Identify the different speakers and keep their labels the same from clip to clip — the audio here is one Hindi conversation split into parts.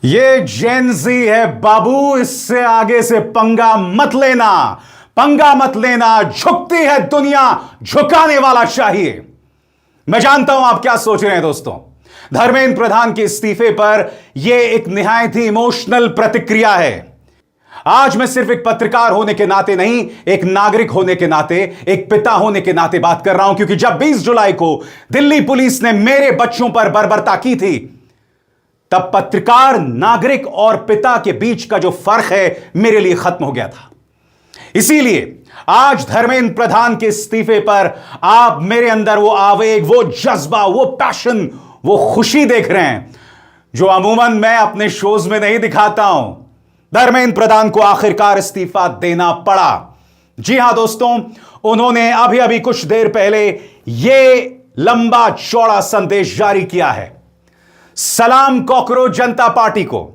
Speaker 1: ये जेनजी है बाबू, इससे आगे से पंगा मत लेना, पंगा मत लेना। झुकती है दुनिया, झुकाने वाला चाहिए। मैं जानता हूं आप क्या सोच रहे हैं दोस्तों। धर्मेंद्र प्रधान के इस्तीफे पर यह एक निहायत ही इमोशनल प्रतिक्रिया है। आज मैं सिर्फ एक पत्रकार होने के नाते नहीं, एक नागरिक होने के नाते, एक पिता होने के नाते बात कर रहा हूं, क्योंकि जब 20 जुलाई को दिल्ली पुलिस ने मेरे बच्चों पर बर्बरता की थी, तब पत्रकार, नागरिक और पिता के बीच का जो फर्क है मेरे लिए खत्म हो गया था। इसीलिए आज धर्मेंद्र प्रधान के इस्तीफे पर आप मेरे अंदर वो आवेग, वो जज्बा, वो पैशन, वो खुशी देख रहे हैं जो अमूमन मैं अपने शोज में नहीं दिखाता हूं। धर्मेंद्र प्रधान को आखिरकार इस्तीफा देना पड़ा। जी हां दोस्तों, उन्होंने अभी अभी कुछ देर पहले यह लंबा चौड़ा संदेश जारी किया है। सलाम कॉकरोच जनता पार्टी को,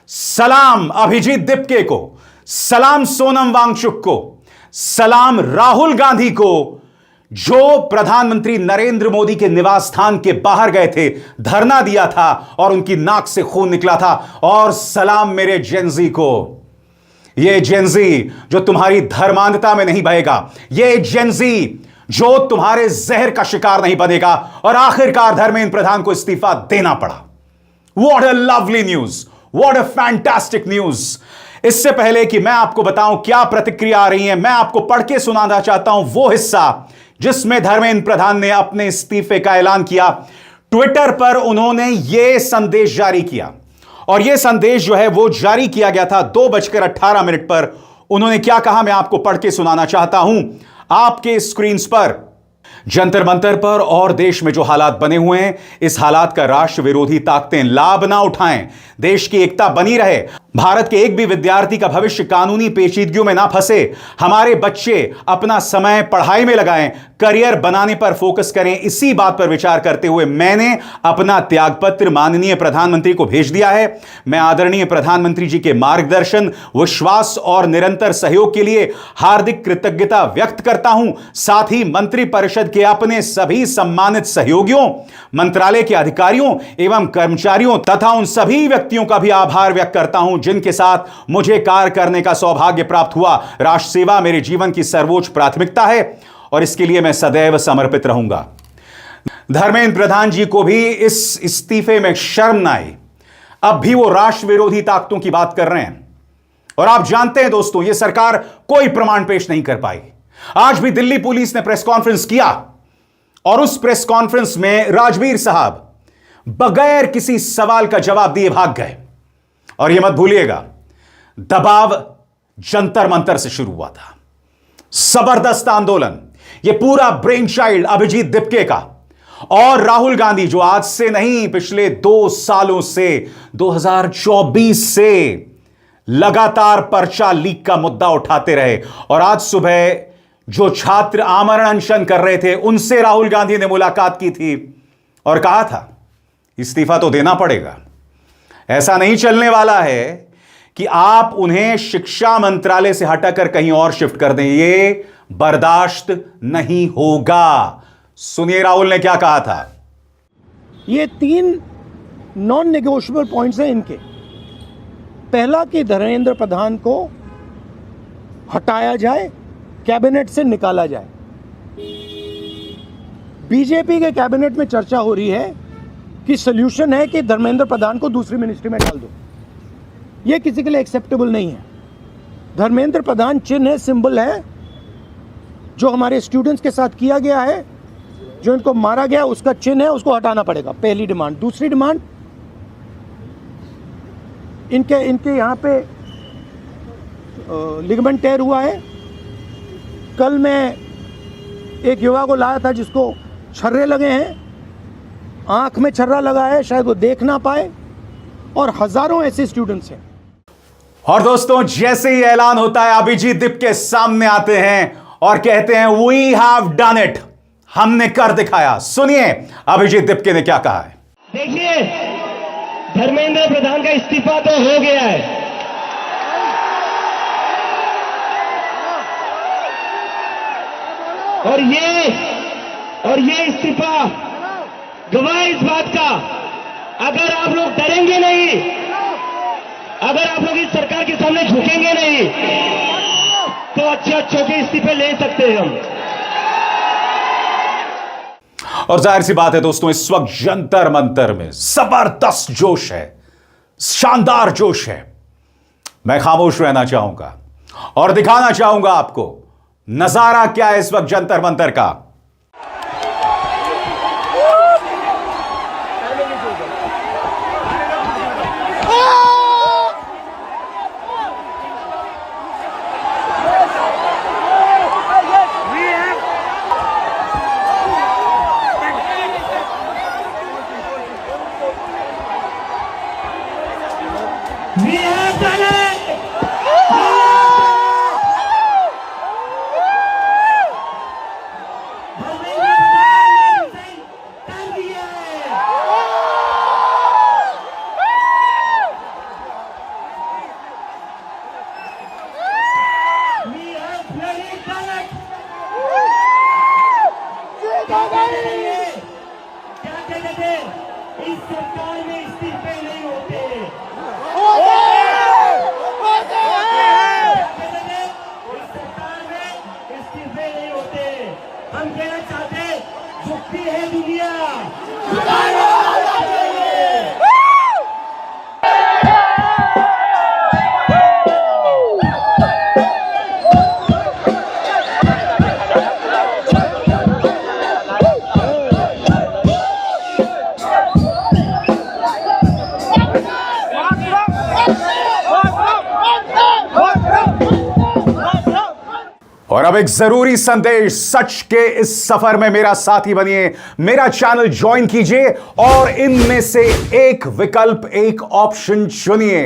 Speaker 1: सलाम अभिजीत दिपके को, सलाम सोनम वांगचुक को, सलाम राहुल गांधी को, जो प्रधानमंत्री नरेंद्र मोदी के निवास स्थान के बाहर गए थे, धरना दिया था और उनकी नाक से खून निकला था, और सलाम मेरे जेनजी को। यह जेनजी जो तुम्हारी धर्मांधता में नहीं बहेगा, यह जेनजी जो तुम्हारे जहर का शिकार नहीं बनेगा। और आखिरकार धर्मेंद्र प्रधान को इस्तीफा देना पड़ा। What a lovely news! What a fantastic news! इससे पहले कि मैं आपको बताऊं क्या प्रतिक्रिया आ रही है, मैं आपको पढ़ के सुनाना चाहता हूं वो हिस्सा जिसमें धर्मेंद्र प्रधान ने अपने इस्तीफे का ऐलान किया। ट्विटर पर उन्होंने यह संदेश जारी किया, और यह संदेश जो है वो जारी किया गया था 2:18 पर। उन्होंने क्या कहा, मैं आपको पढ़ के सुनाना चाहता हूं आपके स्क्रीन पर। जंतर मंतर पर और देश में जो हालात बने हुए हैं, इस हालात का राष्ट्र विरोधी ताकतें लाभ ना उठाएं, देश की एकता बनी रहे, भारत के एक भी विद्यार्थी का भविष्य कानूनी पेचीदगियों में ना फंसे, हमारे बच्चे अपना समय पढ़ाई में लगाएं, करियर बनाने पर फोकस करें। इसी बात पर विचार करते हुए मैंने अपना त्यागपत्र माननीय प्रधानमंत्री को भेज दिया है। मैं आदरणीय प्रधानमंत्री जी के मार्गदर्शन, विश्वास और निरंतर सहयोग के लिए हार्दिक कृतज्ञता व्यक्त करता हूं। साथ ही मंत्रिपरिषद के अपने सभी सम्मानित सहयोगियों, मंत्रालय के अधिकारियों एवं कर्मचारियों तथा उन सभी व्यक्तियों का भी आभार व्यक्त करता हूं जिनके साथ मुझे कार्य करने का सौभाग्य प्राप्त हुआ। राष्ट्र सेवा मेरे जीवन की सर्वोच्च प्राथमिकता है और इसके लिए मैं सदैव समर्पित रहूंगा। धर्मेंद्र प्रधान जी को भी इस इस्तीफे में शर्म ना आई। अब भी वो राष्ट्र विरोधी ताकतों की बात कर रहे हैं, और आप जानते हैं दोस्तों, यह सरकार कोई प्रमाण पेश नहीं कर पाई। आज भी दिल्ली पुलिस ने प्रेस कॉन्फ्रेंस किया, और उस प्रेस कॉन्फ्रेंस में राजवीर साहब बगैर किसी सवाल का जवाब दिए भाग गए। और यह मत भूलिएगा, दबाव जंतर मंतर से शुरू हुआ था। जबरदस्त आंदोलन, यह पूरा ब्रेन चाइल्ड अभिजीत दिपके का और राहुल गांधी, जो आज से नहीं पिछले 2 सालों से 2024 से लगातार पर्चा लीक का मुद्दा उठाते रहे। और आज सुबह जो छात्र आमरण अनशन कर रहे थे, उनसे राहुल गांधी ने मुलाकात की थी और कहा था इस्तीफा तो देना पड़ेगा। ऐसा नहीं चलने वाला है कि आप उन्हें शिक्षा मंत्रालय से हटाकर कहीं और शिफ्ट कर दें, यह बर्दाश्त नहीं होगा। सुनिए राहुल ने क्या कहा था।
Speaker 2: ये 3 नॉन नेगोशिएबल पॉइंट्स हैं इनके। पहला कि धर्मेंद्र प्रधान को हटाया जाए, कैबिनेट से निकाला जाए। बीजेपी के कैबिनेट में चर्चा हो रही है कि सॉल्यूशन है कि धर्मेंद्र प्रधान को दूसरी मिनिस्ट्री में डाल दो। यह किसी के लिए एक्सेप्टेबल नहीं है। धर्मेंद्र प्रधान चिन्ह है, सिंबल है, जो हमारे स्टूडेंट्स के साथ किया गया है, जो इनको मारा गया उसका चिन्ह है, उसको हटाना पड़ेगा। पहली डिमांड। दूसरी डिमांड, इनके यहाँ पे लिगामेंट टेयर हुआ है। कल मैं एक युवा को लाया था जिसको छर्रे लगे हैं, आंख में छर्रा लगा है, शायद वो देख ना पाए, और हजारों ऐसे स्टूडेंट्स हैं।
Speaker 1: और दोस्तों, जैसे ही ऐलान होता है, अभिजीत दिपके सामने आते हैं और कहते हैं वी हैव डन इट, हमने कर दिखाया। सुनिए अभिजीत दिपके ने क्या कहा है।
Speaker 3: देखिए, धर्मेंद्र प्रधान का इस्तीफा तो हो गया है, और ये इस्तीफा गवाह इस बात का, अगर आप लोग डरेंगे नहीं, अगर आप लोग इस सरकार के सामने झुकेंगे नहीं तो अच्छे के इस्तीफे ले सकते हैं हम।
Speaker 1: और जाहिर सी बात है दोस्तों, इस वक्त जंतर मंतर में जबरदस्त जोश है, शानदार जोश है। मैं खामोश रहना चाहूंगा और दिखाना चाहूंगा आपको नजारा क्या है इस वक्त जंतर मंतर का।
Speaker 3: We have done it! क्या कहते थे, इस सरकार में इस्तीफे नहीं होते। इस सरकार में इस्तीफे नहीं होते। हम कहना चाहते, झुकती है दुनिया।
Speaker 1: और अब एक जरूरी संदेश, सच के इस सफर में मेरा साथी बनिए, मेरा चैनल ज्वाइन कीजिए और इनमें से एक विकल्प, एक ऑप्शन चुनिए।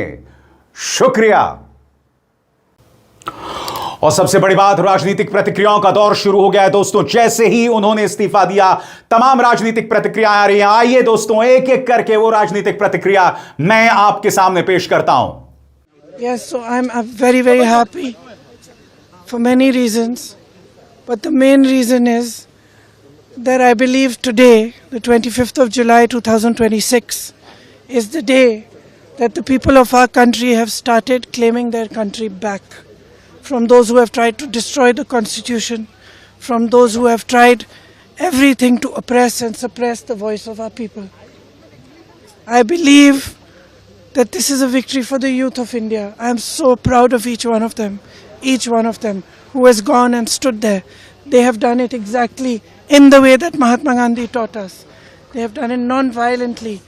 Speaker 1: शुक्रिया। और सबसे बड़ी बात, राजनीतिक प्रतिक्रियाओं का दौर शुरू हो गया है दोस्तों। जैसे ही उन्होंने इस्तीफा दिया, तमाम राजनीतिक प्रतिक्रियाएं आ रही हैं। आइए दोस्तों, एक एक करके वो राजनीतिक प्रतिक्रिया मैं आपके सामने पेश करता हूं।
Speaker 4: Yes, so I'm very, very happy for many reasons. But the main reason is that I believe today, the 25th of July 2026, is the day that the people of our country have started claiming their country back from those who have tried to destroy the Constitution, from those who have tried everything to oppress and suppress the voice of our people. I believe that this is a victory for the youth of India. I am so proud of each one of them who has gone and stood there. They have done it exactly in the way that Mahatma Gandhi taught us. They have done it non-violently.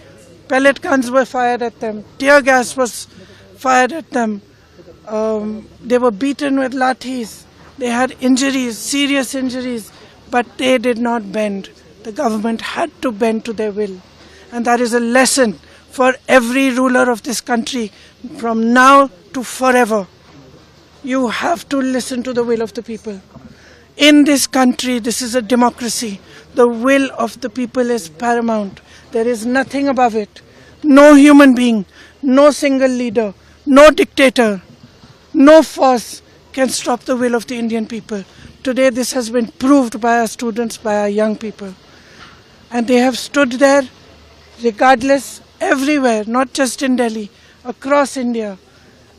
Speaker 4: Pellet guns were fired at them. Tear gas was fired at them. They were beaten with lathis. They had injuries, serious injuries, but they did not bend. The government had to bend to their will. And that is a lesson for every ruler of this country from now to forever. You have to listen to the will of the people. In this country, this is a democracy. The will of the people is paramount. There is nothing above it. No human being, no single leader, no dictator, no force can stop the will of the Indian people. Today this has been proved by our students, by our young people. And they have stood there regardless, everywhere, not just in Delhi, across India.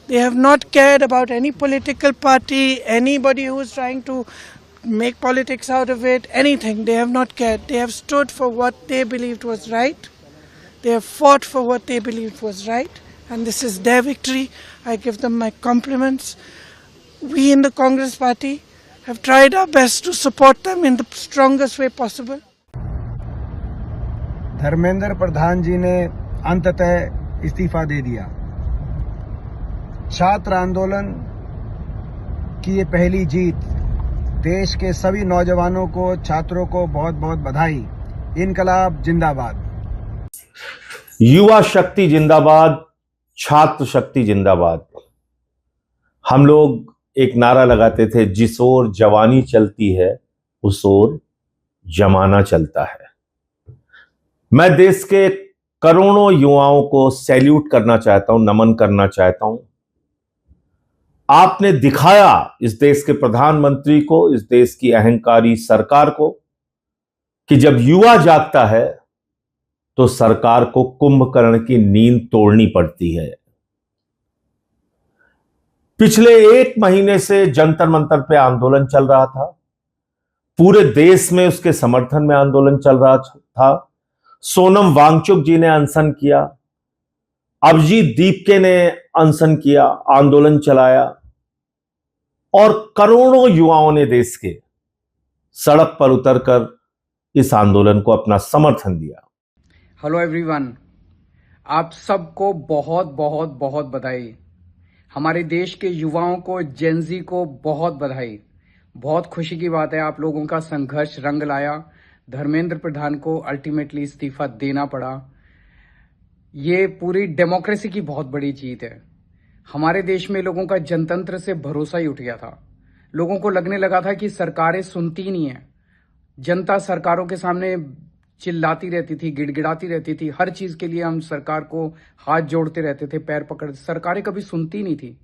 Speaker 4: They have not cared about any political party, anybody who is trying to make politics out of it, anything. They have not cared. They have stood for what they believed was right. They have fought for what they believed was right. And this is their victory. I give them my compliments. We in the Congress party have tried our best to support them in the strongest way possible.
Speaker 2: Dharmendra Pradhan जी ने अंततः इस्तीफा दे दिया। छात्र आंदोलन की ये पहली जीत। देश के सभी नौजवानों को, छात्रों को बहुत बहुत बधाई। इनकलाब जिंदाबाद।
Speaker 5: युवा शक्ति जिंदाबाद, छात्र शक्ति जिंदाबाद। हम लोग एक नारा लगाते थे, जिस ओर जवानी चलती है उस ओर जमाना चलता है। मैं देश के करोड़ों युवाओं को सैल्यूट करना चाहता हूं, नमन करना चाहता हूं। आपने दिखाया इस देश के प्रधानमंत्री को, इस देश की अहंकारी सरकार को, कि जब युवा जागता है तो सरकार को कुंभकर्ण की नींद तोड़नी पड़ती है। पिछले 1 महीने से जंतर मंतर पे आंदोलन चल रहा था। पूरे देश में उसके समर्थन में आंदोलन चल रहा था। सोनम वांगचुक जी ने अनशन किया, अभिजीत दीपके ने अनशन किया, आंदोलन चलाया और करोड़ों युवाओं ने देश के सड़क पर उतरकर इस आंदोलन को अपना समर्थन दिया।
Speaker 6: हेलो एवरीवन, आप सबको बहुत बहुत बहुत बधाई। हमारे देश के युवाओं को, जेनजी को बहुत बधाई। बहुत खुशी की बात है, आप लोगों का संघर्ष रंग लाया। धर्मेंद्र प्रधान को अल्टीमेटली इस्तीफा देना पड़ा। ये पूरी डेमोक्रेसी की बहुत बड़ी जीत है। हमारे देश में लोगों का जनतंत्र से भरोसा ही उठ गया था। लोगों को लगने लगा था कि सरकारें सुनती नहीं है। जनता सरकारों के सामने चिल्लाती रहती थी, गिड़गिड़ाती रहती थी। हर चीज के लिए हम सरकार को हाथ जोड़ते रहते थे, पैर पकड़ते। सरकारें कभी सुनती नहीं थी।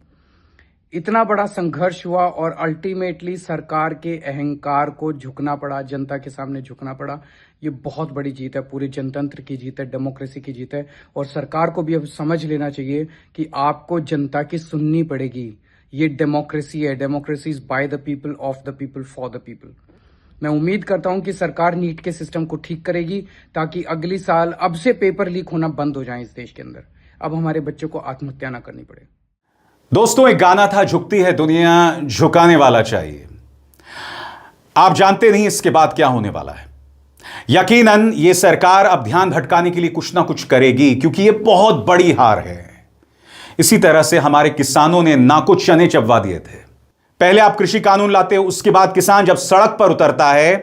Speaker 6: इतना बड़ा संघर्ष हुआ और अल्टीमेटली सरकार के अहंकार को झुकना पड़ा, जनता के सामने झुकना पड़ा। ये बहुत बड़ी जीत है, पूरे जनतंत्र की जीत है, डेमोक्रेसी की जीत है। और सरकार को भी अब समझ लेना चाहिए कि आपको जनता की सुननी पड़ेगी। ये डेमोक्रेसी है, democracy is by the people, of the people, for the people. मैं उम्मीद करता हूं कि सरकार नीट के सिस्टम को ठीक करेगी ताकि अगली साल अब से पेपर लीक होना बंद हो जाए इस देश के अंदर। अब हमारे बच्चों को आत्महत्या ना करनी पड़े।
Speaker 1: दोस्तों, एक गाना था, झुकती है दुनिया झुकाने वाला चाहिए। आप जानते नहीं इसके बाद क्या होने वाला है। यकीनन ये सरकार अब ध्यान भटकाने के लिए कुछ ना कुछ करेगी, क्योंकि ये बहुत बड़ी हार है। इसी तरह से हमारे किसानों ने ना कुछ चने चबवा दिए थे। पहले आप कृषि कानून लाते हो, उसके बाद किसान जब सड़क पर उतरता है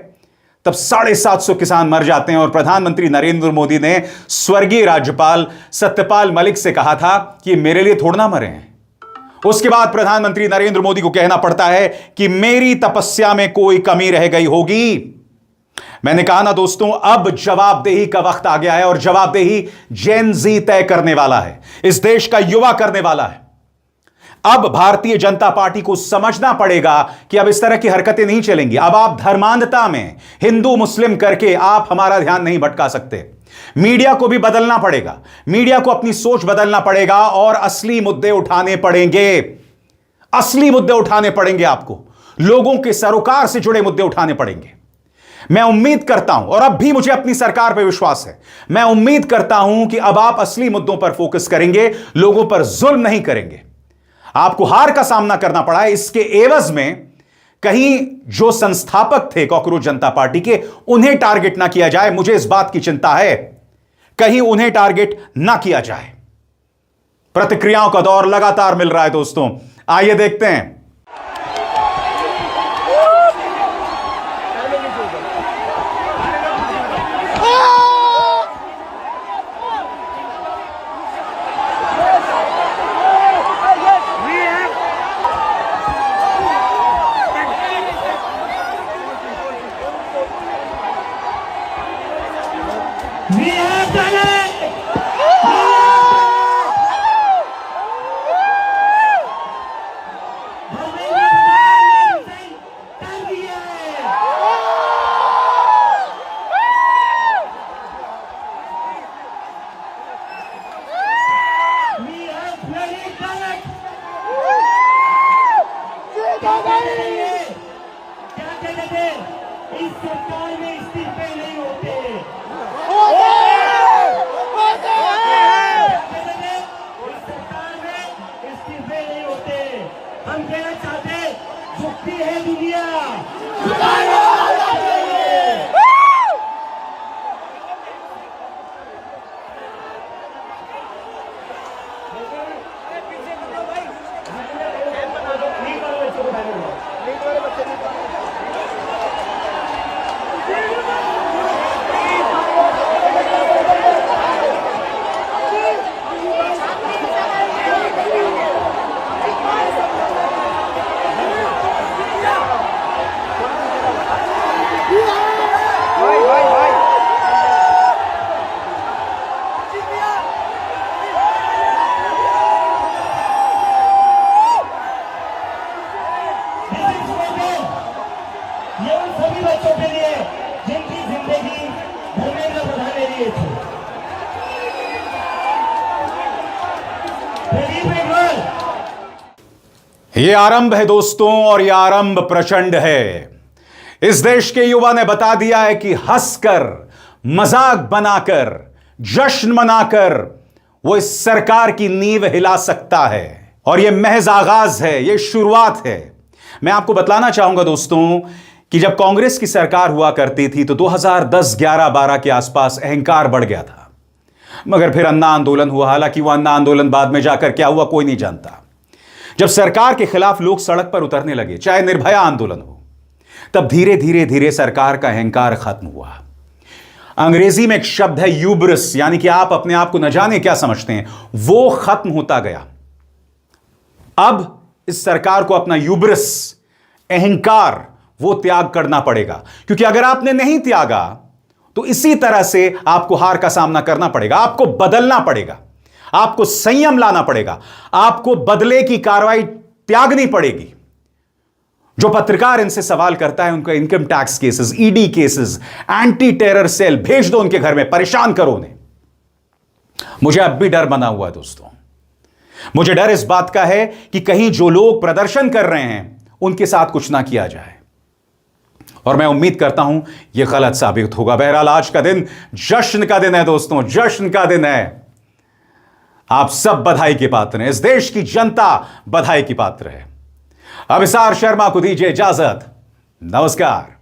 Speaker 1: तब 750 किसान मर जाते हैं। और प्रधानमंत्री नरेंद्र मोदी ने स्वर्गीय राज्यपाल सत्यपाल मलिक से कहा था कि मेरे लिए थोड़ा ना मरे हैं। उसके बाद प्रधानमंत्री नरेंद्र मोदी को कहना पड़ता है कि मेरी तपस्या में कोई कमी रह गई होगी। मैंने कहा ना दोस्तों, अब जवाबदेही का वक्त आ गया है और जवाबदेही जेन जी तय करने वाला है, इस देश का युवा करने वाला है। अब भारतीय जनता पार्टी को समझना पड़ेगा कि अब इस तरह की हरकतें नहीं चलेंगी। अब आप धर्मांधता में हिंदू मुस्लिम करके आप हमारा ध्यान नहीं भटका सकते। मीडिया को भी बदलना पड़ेगा, मीडिया को अपनी सोच बदलना पड़ेगा और असली मुद्दे उठाने पड़ेंगे। असली मुद्दे उठाने पड़ेंगे, आपको लोगों के सरोकार से जुड़े मुद्दे उठाने पड़ेंगे। मैं उम्मीद करता हूं, और अब भी मुझे अपनी सरकार पर विश्वास है, मैं उम्मीद करता हूं कि अब आप असली मुद्दों पर फोकस करेंगे, लोगों पर जुल्म नहीं करेंगे। आपको हार का सामना करना पड़ा है, इसके एवज में कहीं जो संस्थापक थे कॉकरोच जनता पार्टी के, उन्हें टारगेट ना किया जाए। मुझे इस बात की चिंता है, कहीं उन्हें टारगेट ना किया जाए। प्रतिक्रियाओं का दौर लगातार मिल रहा है दोस्तों, आइए देखते हैं।
Speaker 3: We have done it! कर दिया है। We have really done it! क्या कहते थे? क्या कहते थे? इस सरकार में इस्तीफे नहीं होते। हम कहना चाहते, झुकती है दुनिया, झुकाने वाला चाहिए। ये उन सभी बच्चों के लिए जिनकी जिंदगी धर्मेंद्र प्रधान ने लिए थे। प्रदीप मेघवाल,
Speaker 1: ये आरंभ है दोस्तों, और ये आरंभ प्रचंड है। इस देश के युवा ने बता दिया है कि हंसकर, मजाक बनाकर, जश्न मनाकर वो इस सरकार की नींव हिला सकता है। और ये महज आगाज है, ये शुरुआत है। मैं आपको बतलाना चाहूंगा दोस्तों कि जब कांग्रेस की सरकार हुआ करती थी तो 2010, 11, 12 के आसपास अहंकार बढ़ गया था। मगर फिर अन्ना आंदोलन हुआ। हालांकि वह अन्ना आंदोलन बाद में जाकर क्या हुआ कोई नहीं जानता। जब सरकार के खिलाफ लोग सड़क पर उतरने लगे, चाहे निर्भया आंदोलन हो, तब धीरे धीरे धीरे सरकार का अहंकार खत्म हुआ। अंग्रेजी में एक शब्द है यूब्रिस, यानी कि आप अपने आप को न जाने क्या समझते हैं, वो खत्म होता गया। अब इस सरकार को अपना यूब्रिस, अहंकार, वो त्याग करना पड़ेगा। क्योंकि अगर आपने नहीं त्यागा तो इसी तरह से आपको हार का सामना करना पड़ेगा। आपको बदलना पड़ेगा, आपको संयम लाना पड़ेगा, आपको बदले की कार्रवाई त्यागनी पड़ेगी। जो पत्रकार इनसे सवाल करता है, उनका income tax cases, ED cases, anti terror cell भेज दो उनके घर में, परेशान करो उन्हें। मुझे अब भी डर बना हुआ है दोस्तों। मुझे डर इस बात का है कि कहीं जो लोग प्रदर्शन कर रहे हैं उनके साथ कुछ ना किया जाए, और मैं उम्मीद करता हूं यह गलत साबित होगा। बहरहाल आज का दिन जश्न का दिन है दोस्तों, जश्न का दिन है। आप सब बधाई के पात्र हैं, इस देश की जनता बधाई की पात्र है। अभिसार शर्मा को दीजिए इजाजत। नमस्कार।